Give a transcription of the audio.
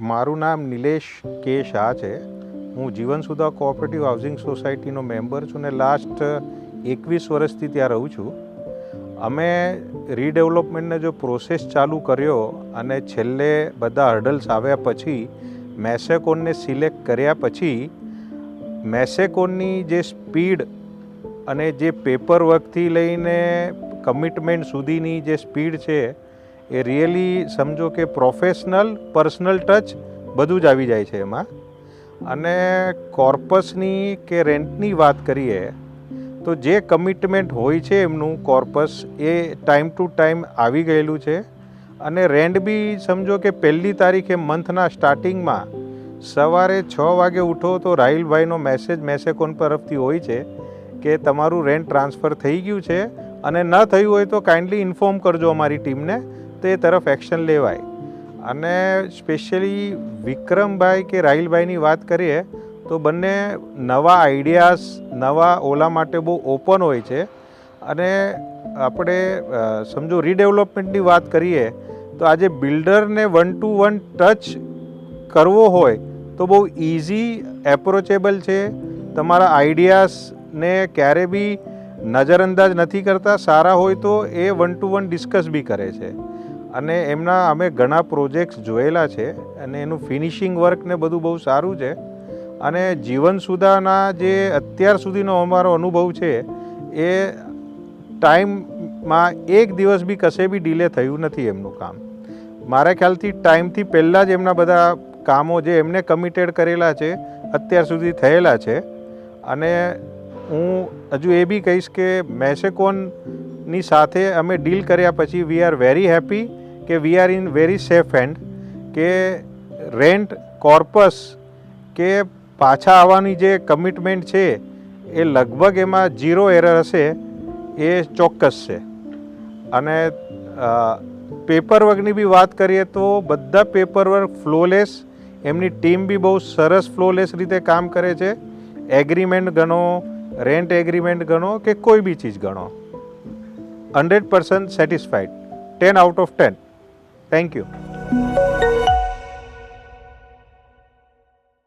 મારું નામ નિલેશ કે શાહ છે. હું જીવનસુધા કોઓપરેટિવ હાઉસિંગ સોસાયટીનો મેમ્બર છું ને લાસ્ટ 21 વર્ષથી ત્યાં રહું છું. અમે રીડેવલપમેન્ટનો જો પ્રોસેસ ચાલુ કર્યો અને છેલ્લે બધા હર્ડલ્સ આવ્યા પછી મેસેકોનને સિલેક્ટ કર્યા પછી મેસેકોનની જે સ્પીડ અને જે પેપર વર્કથી લઈને કમિટમેન્ટ સુધીની જે સ્પીડ છે એ રિયલી સમજો કે પ્રોફેશનલ પર્સનલ ટચ બધું જ આવી જાય છે એમાં. અને કોર્પસની કે રેન્ટની વાત કરીએ તો જે કમિટમેન્ટ હોય છે એમનું corpus A time to time આવી ગયેલું છે. અને રેન્ટ બી સમજો કે 1લી તારીખે મંથના સ્ટાર્ટિંગમાં સવારે 6 વાગે ઉઠો તો રાહિલભાઈનો મેસેજ મેસેકોન તરફથી હોય છે કે તમારું રેન્ટ ટ્રાન્સફર થઈ ગયું છે અને ન થયું હોય તો કાઇન્ડલી ઇન્ફોર્મ કરજો અમારી ટીમને, તો એ તરફ એક્શન લેવાય. અને સ્પેશિયલી વિક્રમભાઈ કે રાહિલભાઈની વાત કરીએ તો બંને નવા આઈડિયાઝ નવા ઓલા માટે બહુ ઓપન હોય છે. અને આપણે સમજો રીડેવલપમેન્ટની વાત કરીએ તો આજે બિલ્ડરને 1 to 1 ટચ કરવો હોય તો બહુ ઇઝી એપ્રોચેબલ છે. તમારા આઈડિયાઝને ક્યારે બી નજરઅંદાજ નથી કરતા, સારા હોય તો એ 1 to 1 ડિસ્કસ બી કરે છે. અને એમના અમે ઘણા પ્રોજેક્ટ્સ જોયેલા છે અને એનું ફિનિશિંગ વર્ક ને બધું બહુ સારું છે. અને જીવનસુધાના જે અત્યાર સુધીનો અમારો અનુભવ છે એ ટાઈમમાં એક દિવસ બી કશે બી ડિલે થયું નથી એમનું કામ. મારા ખ્યાલથી ટાઈમથી પહેલાં જ એમના બધા કામો જે એમને કમિટેડ કરેલા છે અત્યાર સુધી થયેલા છે. અને હું હજુ એ બી કહીશ કે મેસેકોનની સાથે અમે ડીલ કર્યા પછી વી આર વેરી હેપી કે we are in very safe hand કે રેન્ટ કોર્પસ કે પાછા આવવાની જે કમિટમેન્ટ છે એ લગભગ એમાં 0 એરર હશે એ ચોક્કસ છે. અને પેપરવર્કની બી વાત કરીએ તો બધા પેપરવર્ક ફ્લોલેસ, એમની ટીમ બી બહુ સરસ ફ્લોલેસ રીતે કામ કરે છે. એગ્રીમેન્ટ ગણો, રેન્ટ એગ્રીમેન્ટ ગણો કે કોઈ બી ચીજ ગણો, 100% satisfied, 10 out of 10. Thank you.